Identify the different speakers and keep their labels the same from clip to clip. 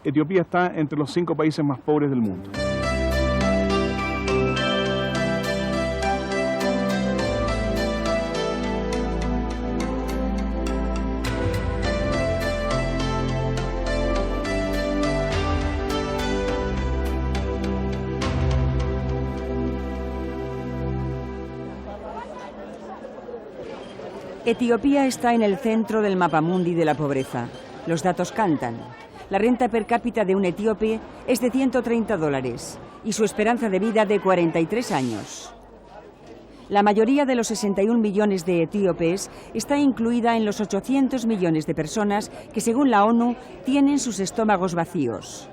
Speaker 1: Etiopía está entre los 5 países más pobres del mundo.
Speaker 2: Etiopía está en el centro del mapamundi de la pobreza. Los datos cantan. La renta per cápita de un etíope es de $130 y su esperanza de vida de 43 años. La mayoría de los 61 millones de etíopes está incluida en los 800 millones de personas que, según la ONU, tienen sus estómagos vacíos.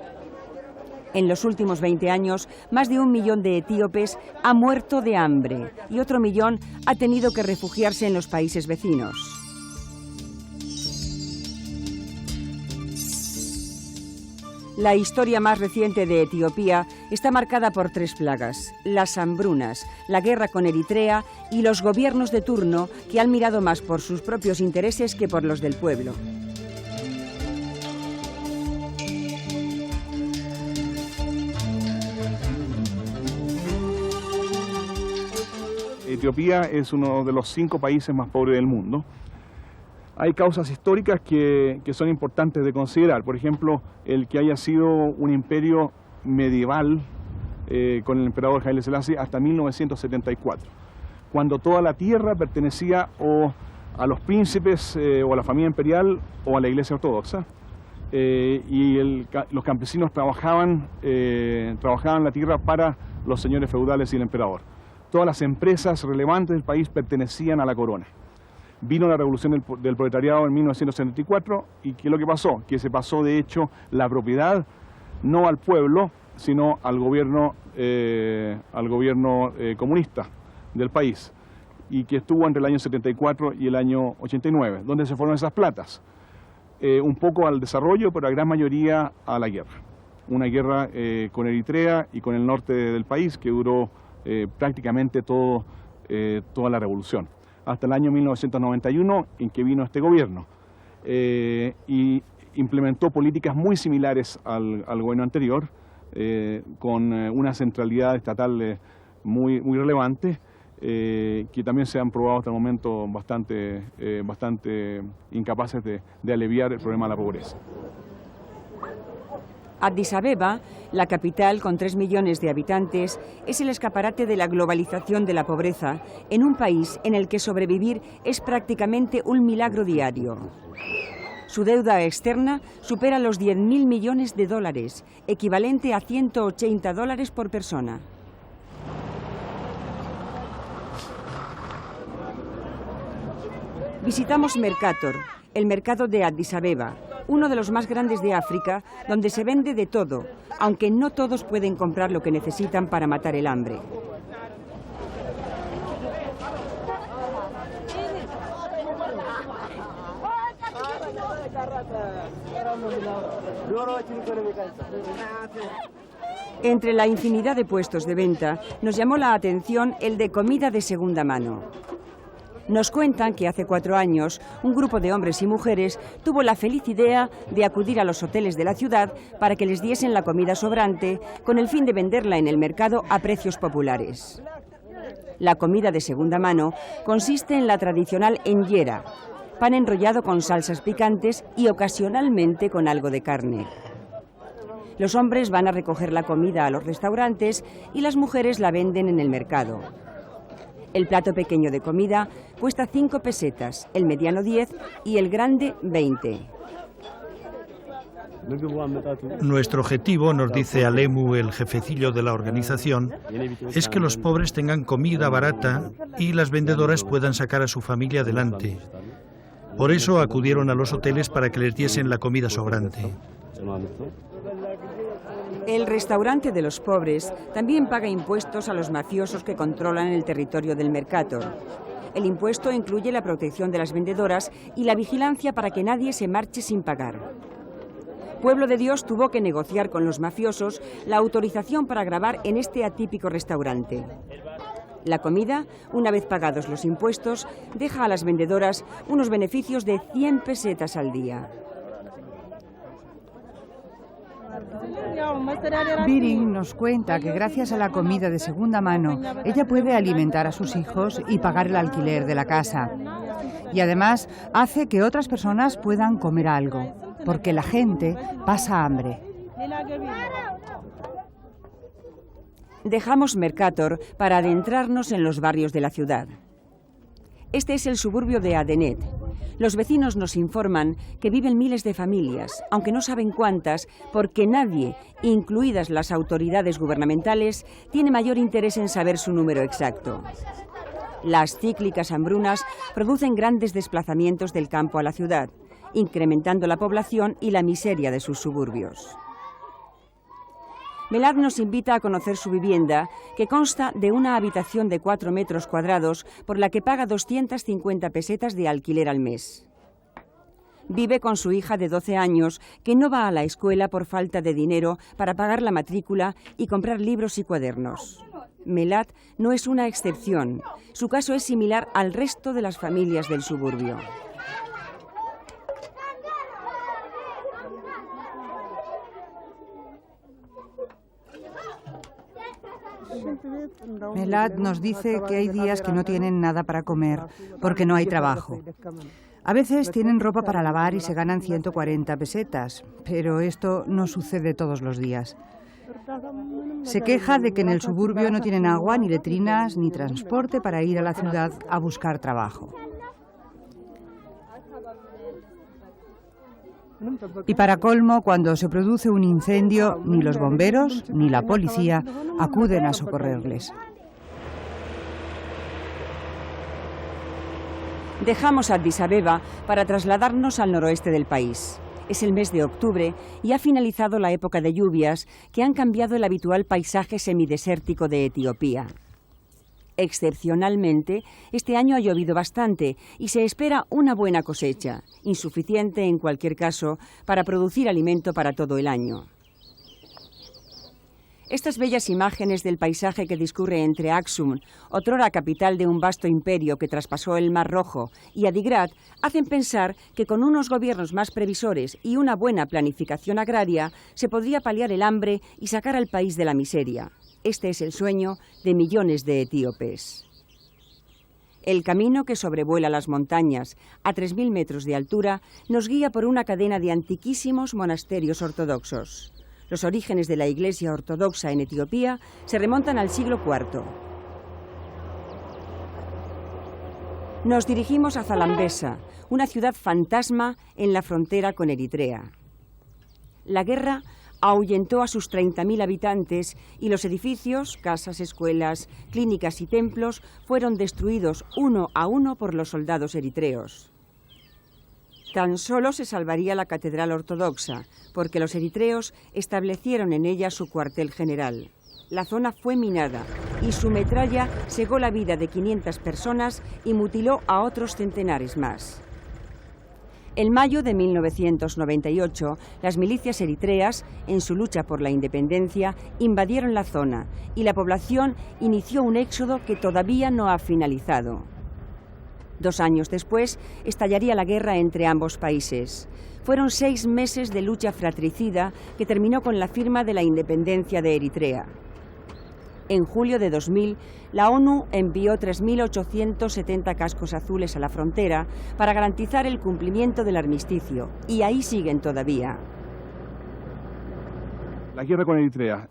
Speaker 2: En los últimos 20 años, más de 1 millón de etíopes ha muerto de hambre y otro millón ha tenido que refugiarse en los países vecinos. La historia más reciente de Etiopía está marcada por 3 plagas: las hambrunas, la guerra con Eritrea y los gobiernos de turno que han mirado más por sus propios intereses que por los del pueblo.
Speaker 1: Etiopía es uno de los 5 países más pobres del mundo. Hay causas históricas que son importantes de considerar. Por ejemplo, el que haya sido un imperio medieval con el emperador Haile Selassie hasta 1974, cuando toda la tierra pertenecía o a los príncipes o a la familia imperial o a la iglesia ortodoxa. Los campesinos trabajaban la tierra para los señores feudales y el emperador. Todas las empresas relevantes del país pertenecían a la corona. Vino la revolución del proletariado en 1974 y ¿qué es lo que pasó? Que se pasó de hecho la propiedad no al pueblo, sino al gobierno comunista del país, y que estuvo entre el año 74 y el año 89. ¿Dónde se fueron esas platas? Un poco al desarrollo, pero la gran mayoría a la guerra. Una guerra con Eritrea y con el norte del país que duró prácticamente toda la revolución, hasta el año 1991 en que vino este gobierno y implementó políticas muy similares al gobierno anterior, con una centralidad estatal muy relevante, que también se han probado hasta el momento bastante incapaces de aliviar el problema de la pobreza.
Speaker 2: Addis Abeba, la capital con 3 millones de habitantes, es el escaparate de la globalización de la pobreza en un país en el que sobrevivir es prácticamente un milagro diario. Su deuda externa supera los $10.000 millones, equivalente a $180 por persona. Visitamos Mercator, el mercado de Addis Abeba, uno de los más grandes de África, donde se vende de todo, aunque no todos pueden comprar lo que necesitan para matar el hambre. Entre la infinidad de puestos de venta, nos llamó la atención el de comida de segunda mano. Nos cuentan que hace 4 años un grupo de hombres y mujeres tuvo la feliz idea de acudir a los hoteles de la ciudad para que les diesen la comida sobrante con el fin de venderla en el mercado a precios populares. La comida de segunda mano consiste en la tradicional enjera, pan enrollado con salsas picantes y ocasionalmente con algo de carne. Los hombres van a recoger la comida a los restaurantes y las mujeres la venden en el mercado. El plato pequeño de comida cuesta 5 pesetas, el mediano 10 y el grande 20.
Speaker 3: Nuestro objetivo, nos dice Alemu, el jefecillo de la organización, es que los pobres tengan comida barata y las vendedoras puedan sacar a su familia adelante. Por eso acudieron a los hoteles para que les diesen la comida sobrante.
Speaker 2: El restaurante de los pobres también paga impuestos a los mafiosos que controlan el territorio del Mercator. El impuesto incluye la protección de las vendedoras y la vigilancia para que nadie se marche sin pagar. Pueblo de Dios tuvo que negociar con los mafiosos la autorización para grabar en este atípico restaurante. La comida, una vez pagados los impuestos, deja a las vendedoras unos beneficios de 100 pesetas al día.
Speaker 4: Biring nos cuenta que gracias a la comida de segunda mano, ella puede alimentar a sus hijos y pagar el alquiler de la casa. Y además hace que otras personas puedan comer algo, porque la gente pasa hambre.
Speaker 2: Dejamos Mercator para adentrarnos en los barrios de la ciudad. Este es el suburbio de Adenet. Los vecinos nos informan que viven miles de familias, aunque no saben cuántas, porque nadie, incluidas las autoridades gubernamentales, tiene mayor interés en saber su número exacto. Las cíclicas hambrunas producen grandes desplazamientos del campo a la ciudad, incrementando la población y la miseria de sus suburbios. Melad nos invita a conocer su vivienda, que consta de una habitación de 4 metros cuadrados por la que paga 250 pesetas de alquiler al mes. Vive con su hija de 12 años, que no va a la escuela por falta de dinero para pagar la matrícula y comprar libros y cuadernos. Melad no es una excepción. Su caso es similar al resto de las familias del suburbio.
Speaker 4: Melad nos dice que hay días que no tienen nada para comer porque no hay trabajo. A veces tienen ropa para lavar y se ganan 140 pesetas, pero esto no sucede todos los días. Se queja de que en el suburbio no tienen agua, ni letrinas, ni transporte para ir a la ciudad a buscar trabajo. Y para colmo, cuando se produce un incendio, ni los bomberos ni la policía acuden a socorrerles.
Speaker 2: Dejamos Addis Abeba para trasladarnos al noroeste del país. Es el mes de octubre y ha finalizado la época de lluvias que han cambiado el habitual paisaje semidesértico de Etiopía. Excepcionalmente, este año ha llovido bastante y se espera una buena cosecha, insuficiente en cualquier caso para producir alimento para todo el año. Estas bellas imágenes del paisaje que discurre entre Aksum, otrora capital de un vasto imperio que traspasó el Mar Rojo, y Adigrat, hacen pensar que con unos gobiernos más previsores y una buena planificación agraria se podría paliar el hambre y sacar al país de la miseria. Este es el sueño de millones de etíopes. El camino que sobrevuela las montañas a 3.000 metros de altura nos guía por una cadena de antiquísimos monasterios ortodoxos. Los orígenes de la Iglesia ortodoxa en Etiopía se remontan al siglo IV. Nos dirigimos a Zalambesa, una ciudad fantasma en la frontera con Eritrea. La guerra ahuyentó a sus 30.000 habitantes y los edificios, casas, escuelas, clínicas y templos fueron destruidos uno a uno por los soldados eritreos. Tan solo se salvaría la catedral ortodoxa, porque los eritreos establecieron en ella su cuartel general. La zona fue minada y su metralla cegó la vida de 500 personas y mutiló a otros centenares más. En mayo de 1998, las milicias eritreas, en su lucha por la independencia, invadieron la zona y la población inició un éxodo que todavía no ha finalizado. 2 años después, estallaría la guerra entre ambos países. Fueron 6 meses de lucha fratricida que terminó con la firma de la independencia de Eritrea. En julio de 2000, la ONU envió 3.870 cascos azules a la frontera para garantizar el cumplimiento del armisticio, y ahí siguen todavía.
Speaker 1: La guerra con Eritrea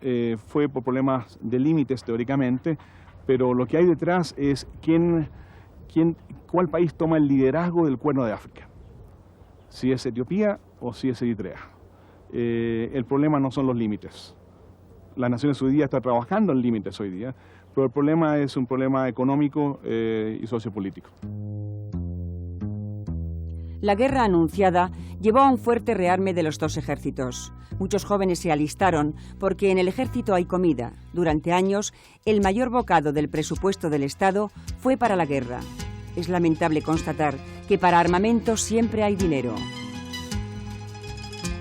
Speaker 1: fue por problemas de límites teóricamente, pero lo que hay detrás es cuál país toma el liderazgo del Cuerno de África. Si es Etiopía o si es Eritrea. El problema no son los límites. Las Naciones Unidas están trabajando en límites hoy día, pero el problema es un problema económico y sociopolítico.
Speaker 2: La guerra anunciada llevó a un fuerte rearme de los dos ejércitos. Muchos jóvenes se alistaron porque en el ejército hay comida. Durante años, el mayor bocado del presupuesto del Estado fue para la guerra. Es lamentable constatar que para armamento siempre hay dinero.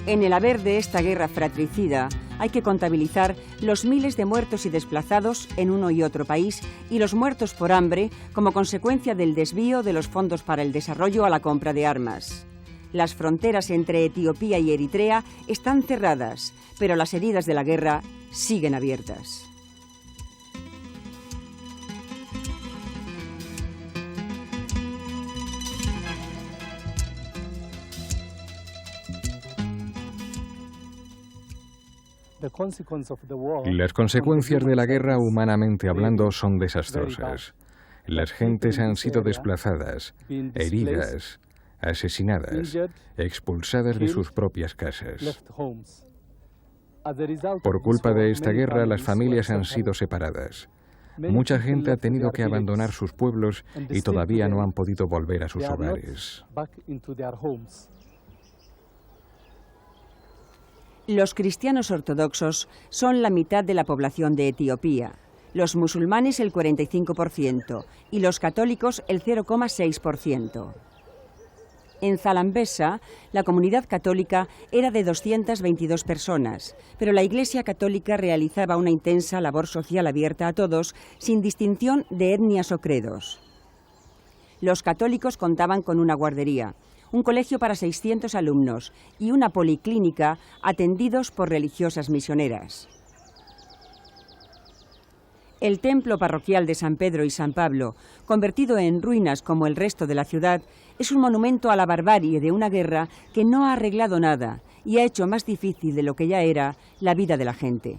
Speaker 2: En el haber de esta guerra fratricida hay que contabilizar los miles de muertos y desplazados en uno y otro país y los muertos por hambre como consecuencia del desvío de los fondos para el desarrollo a la compra de armas. Las fronteras entre Etiopía y Eritrea están cerradas, pero las heridas de la guerra siguen abiertas.
Speaker 5: Las consecuencias de la guerra, humanamente hablando, son desastrosas. Las gentes han sido desplazadas, heridas, asesinadas, expulsadas de sus propias casas. Por culpa de esta guerra, las familias han sido separadas. Mucha gente ha tenido que abandonar sus pueblos y todavía no han podido volver a sus hogares.
Speaker 2: Los cristianos ortodoxos son la mitad de la población de Etiopía, los musulmanes el 45% y los católicos el 0,6%. En Zalambesa, la comunidad católica era de 222 personas, pero la Iglesia Católica realizaba una intensa labor social abierta a todos, sin distinción de etnias o credos. Los católicos contaban con una guardería, un colegio para 600 alumnos y una policlínica atendidos por religiosas misioneras. El templo parroquial de San Pedro y San Pablo, convertido en ruinas como el resto de la ciudad, es un monumento a la barbarie de una guerra que no ha arreglado nada y ha hecho más difícil de lo que ya era la vida de la gente.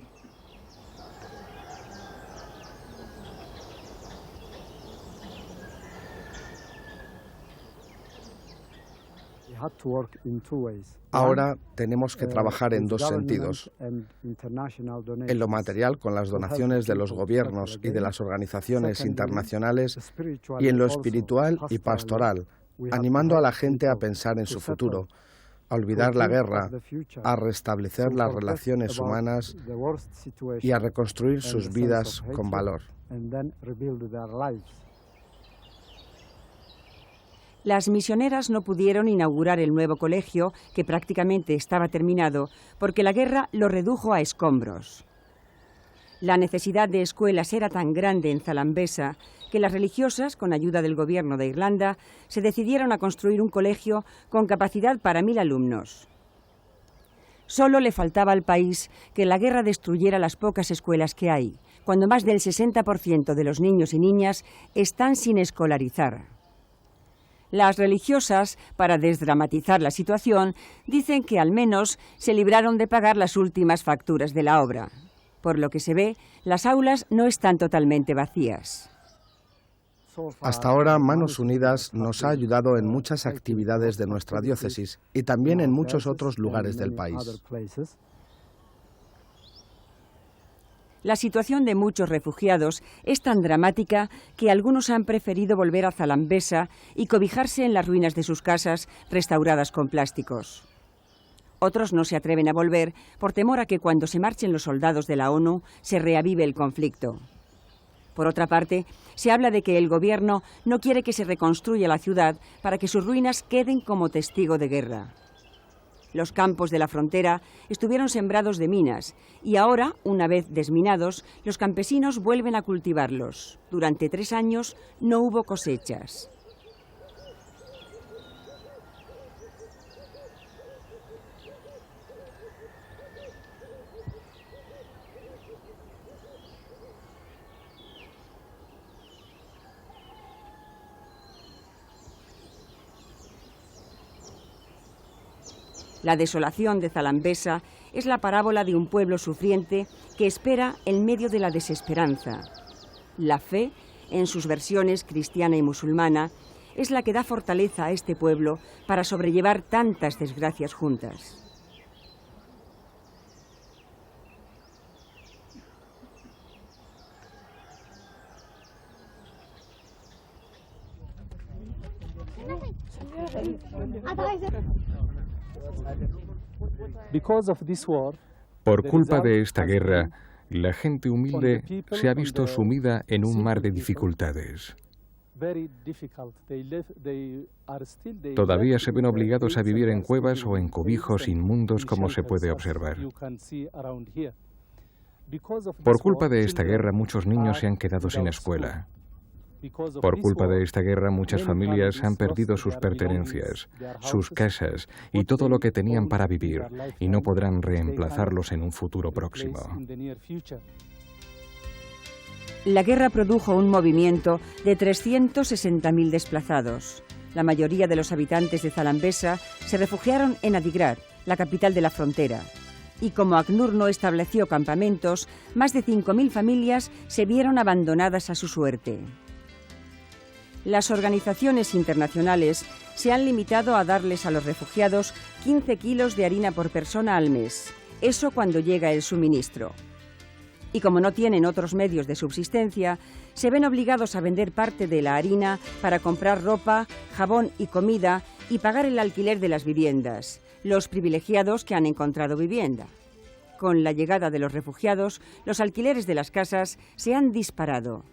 Speaker 6: Ahora tenemos que trabajar en dos sentidos. En lo material, con las donaciones de los gobiernos y de las organizaciones internacionales, y en lo espiritual y pastoral, animando a la gente a pensar en su futuro, a olvidar la guerra, a restablecer las relaciones humanas y a reconstruir sus vidas con valor.
Speaker 2: Las misioneras no pudieron inaugurar el nuevo colegio, que prácticamente estaba terminado, porque la guerra lo redujo a escombros. La necesidad de escuelas era tan grande en Zalambesa que las religiosas, con ayuda del gobierno de Irlanda, se decidieron a construir un colegio con capacidad para 1000 alumnos. Solo le faltaba al país que la guerra destruyera las pocas escuelas que hay, cuando más del 60% de los niños y niñas están sin escolarizar. Las religiosas, para desdramatizar la situación, dicen que al menos se libraron de pagar las últimas facturas de la obra. Por lo que se ve, las aulas no están totalmente vacías.
Speaker 6: Hasta ahora, Manos Unidas nos ha ayudado en muchas actividades de nuestra diócesis y también en muchos otros lugares del país.
Speaker 2: La situación de muchos refugiados es tan dramática que algunos han preferido volver a Zalambesa y cobijarse en las ruinas de sus casas restauradas con plásticos. Otros no se atreven a volver por temor a que cuando se marchen los soldados de la ONU se reavive el conflicto. Por otra parte, se habla de que el gobierno no quiere que se reconstruya la ciudad para que sus ruinas queden como testigo de guerra. Los campos de la frontera estuvieron sembrados de minas y ahora, una vez desminados, los campesinos vuelven a cultivarlos. Durante 3 años no hubo cosechas. La desolación de Zalambesa es la parábola de un pueblo sufriente que espera en medio de la desesperanza. La fe, en sus versiones cristiana y musulmana, es la que da fortaleza a este pueblo para sobrellevar tantas desgracias juntas.
Speaker 5: Por culpa de esta guerra, la gente humilde se ha visto sumida en un mar de dificultades. Todavía se ven obligados a vivir en cuevas o en cobijos inmundos, como se puede observar. Por culpa de esta guerra, muchos niños se han quedado sin escuela. Por culpa de esta guerra, muchas familias han perdido sus pertenencias, sus casas y todo lo que tenían para vivir, y no podrán reemplazarlos en un futuro próximo.
Speaker 2: La guerra produjo un movimiento de 360.000 desplazados. La mayoría de los habitantes de Zalambesa se refugiaron en Adigrad, la capital de la frontera. Y como ACNUR no estableció campamentos, más de 5.000 familias se vieron abandonadas a su suerte. Las organizaciones internacionales se han limitado a darles a los refugiados 15 kilos de harina por persona al mes. Eso cuando llega el suministro. Y como no tienen otros medios de subsistencia, se ven obligados a vender parte de la harina para comprar ropa, jabón y comida y pagar el alquiler de las viviendas, los privilegiados que han encontrado vivienda. Con la llegada de los refugiados, los alquileres de las casas se han disparado.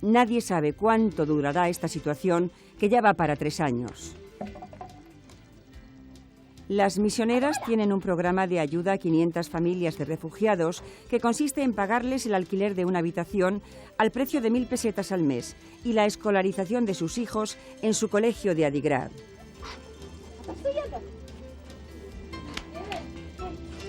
Speaker 2: Nadie sabe cuánto durará esta situación, que ya va para 3 años. Las misioneras tienen un programa de ayuda a 500 familias de refugiados que consiste en pagarles el alquiler de una habitación al precio de 1.000 pesetas al mes y la escolarización de sus hijos en su colegio de Adigrad.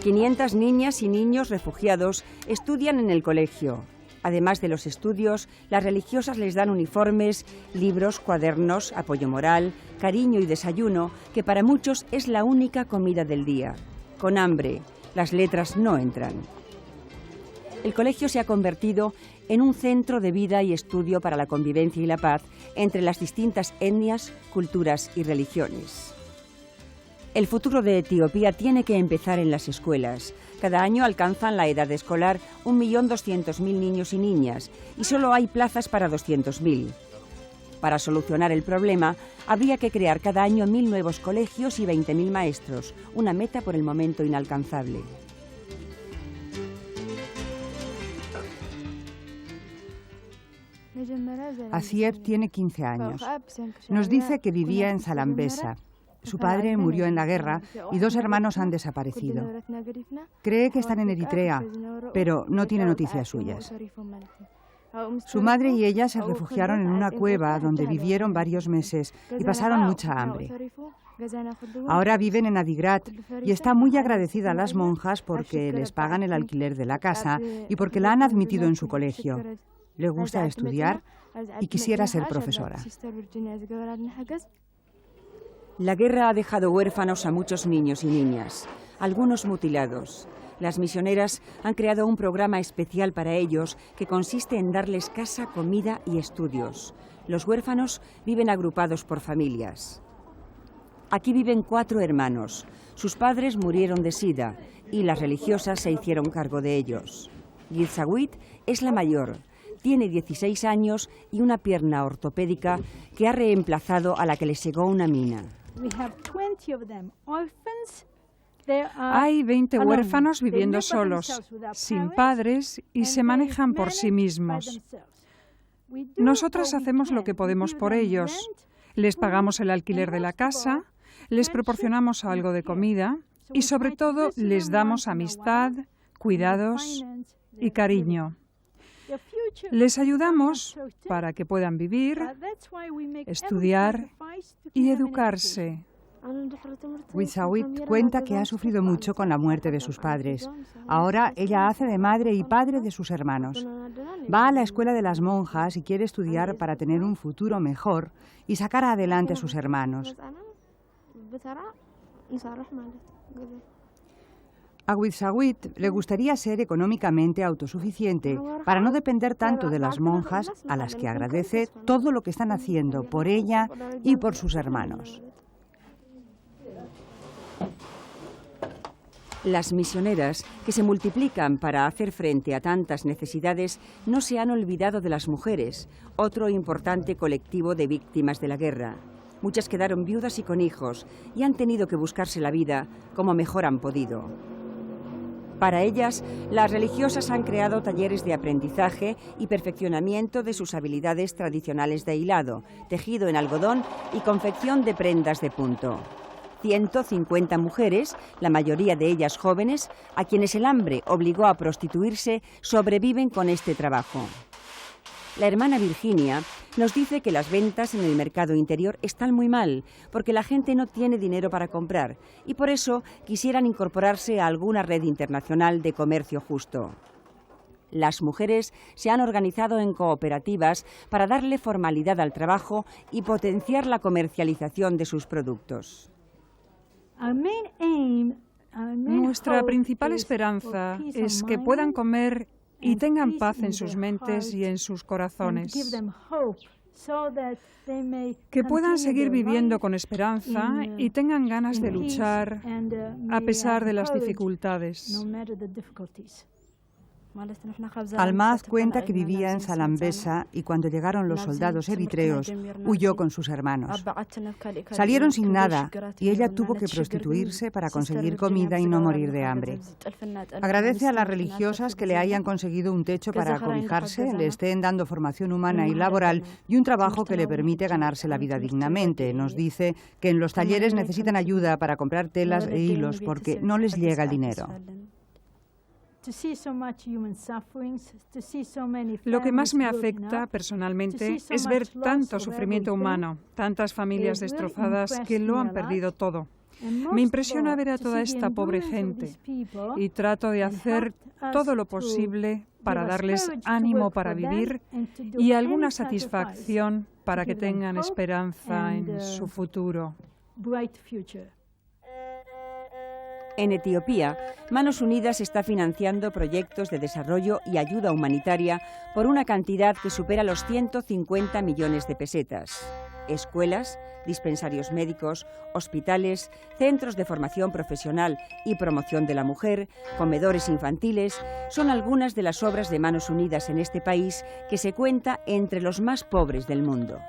Speaker 2: 500 niñas y niños refugiados estudian en el colegio. Además de los estudios, las religiosas les dan uniformes, libros, cuadernos, apoyo moral, cariño y desayuno, que para muchos es la única comida del día. Con hambre, las letras no entran. El colegio se ha convertido en un centro de vida y estudio para la convivencia y la paz entre las distintas etnias, culturas y religiones. El futuro de Etiopía tiene que empezar en las escuelas. Cada año alcanzan la edad escolar 1.200.000 niños y niñas y solo hay plazas para 200.000. Para solucionar el problema, habría que crear cada año 1.000 nuevos colegios y 20.000 maestros, una meta por el momento inalcanzable.
Speaker 4: Asieb tiene 15 años. Nos dice que vivía en Zalambesa. Su padre murió en la guerra y 2 hermanos han desaparecido. Cree que están en Eritrea, pero no tiene noticias suyas. Su madre y ella se refugiaron en una cueva donde vivieron varios meses y pasaron mucha hambre. Ahora viven en Adigrad y está muy agradecida a las monjas porque les pagan el alquiler de la casa y porque la han admitido en su colegio. Le gusta estudiar y quisiera ser profesora.
Speaker 2: La guerra ha dejado huérfanos a muchos niños y niñas, algunos mutilados. Las misioneras han creado un programa especial para ellos que consiste en darles casa, comida y estudios. Los huérfanos viven agrupados por familias. Aquí viven 4 hermanos. Sus padres murieron de sida y las religiosas se hicieron cargo de ellos. Gilsawit es la mayor. Tiene 16 años y una pierna ortopédica que ha reemplazado a la que le cegó una mina.
Speaker 7: Hay 20 huérfanos viviendo solos, sin padres y se manejan por sí mismos. Nosotras hacemos lo que podemos por ellos. Les pagamos el alquiler de la casa, les proporcionamos algo de comida y sobre todo les damos amistad, cuidados y cariño. Les ayudamos para que puedan vivir, estudiar y educarse.
Speaker 4: Gilsawit cuenta que ha sufrido mucho con la muerte de sus padres. Ahora ella hace de madre y padre de sus hermanos. Va a la escuela de las monjas y quiere estudiar para tener un futuro mejor y sacar adelante a sus hermanos. A Gilsawit le gustaría ser económicamente autosuficiente para no depender tanto de las monjas, a las que agradece todo lo que están haciendo por ella y por sus hermanos.
Speaker 2: Las misioneras, que se multiplican para hacer frente a tantas necesidades, no se han olvidado de las mujeres, otro importante colectivo de víctimas de la guerra. Muchas quedaron viudas y con hijos y han tenido que buscarse la vida como mejor han podido. Para ellas, las religiosas han creado talleres de aprendizaje y perfeccionamiento de sus habilidades tradicionales de hilado, tejido en algodón y confección de prendas de punto. 150 mujeres, la mayoría de ellas jóvenes, a quienes el hambre obligó a prostituirse, sobreviven con este trabajo. La hermana Virginia nos dice que las ventas en el mercado interior están muy mal, porque la gente no tiene dinero para comprar y por eso quisieran incorporarse a alguna red internacional de comercio justo. Las mujeres se han organizado en cooperativas para darle formalidad al trabajo y potenciar la comercialización de sus productos.
Speaker 7: Nuestra principal esperanza es que puedan comer y tengan paz en sus mentes y en sus corazones. Que puedan seguir viviendo con esperanza y tengan ganas de luchar a pesar de las dificultades.
Speaker 4: Almaz cuenta que vivía en Zalambesa y cuando llegaron los soldados eritreos huyó con sus hermanos. Salieron sin nada y ella tuvo que prostituirse para conseguir comida y no morir de hambre. Agradece a las religiosas que le hayan conseguido un techo para acobijarse, le estén dando formación humana y laboral y un trabajo que le permite ganarse la vida dignamente. Nos dice que en los talleres necesitan ayuda para comprar telas e hilos porque no les llega el dinero.
Speaker 7: Lo que más me afecta personalmente es ver tanto sufrimiento humano, tantas familias destrozadas que lo han perdido todo. Me impresiona ver a toda esta pobre gente y trato de hacer todo lo posible para darles ánimo para vivir y alguna satisfacción para que tengan esperanza en su futuro.
Speaker 2: En Etiopía, Manos Unidas está financiando proyectos de desarrollo y ayuda humanitaria por una cantidad que supera los 150 millones de pesetas. Escuelas, dispensarios médicos, hospitales, centros de formación profesional y promoción de la mujer, comedores infantiles, son algunas de las obras de Manos Unidas en este país que se cuenta entre los más pobres del mundo.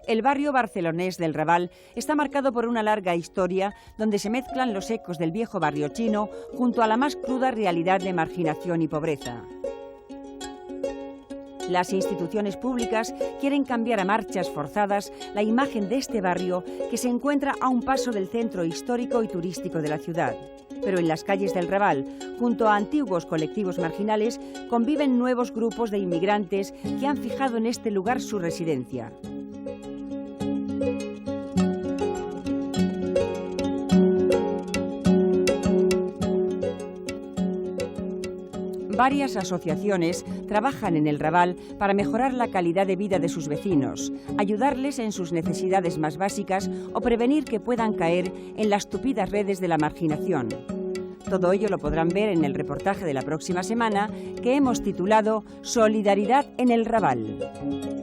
Speaker 2: El barrio barcelonés del Raval está marcado por una larga historia donde se mezclan los ecos del viejo barrio chino junto a la más cruda realidad de marginación y pobreza. Las instituciones públicas quieren cambiar a marchas forzadas la imagen de este barrio que se encuentra a un paso del centro histórico y turístico de la ciudad. Pero en las calles del Raval, junto a antiguos colectivos marginales, conviven nuevos grupos de inmigrantes que han fijado en este lugar su residencia. Varias asociaciones trabajan en el Raval para mejorar la calidad de vida de sus vecinos, ayudarles en sus necesidades más básicas o prevenir que puedan caer en las tupidas redes de la marginación. Todo ello lo podrán ver en el reportaje de la próxima semana que hemos titulado Solidaridad en el Raval.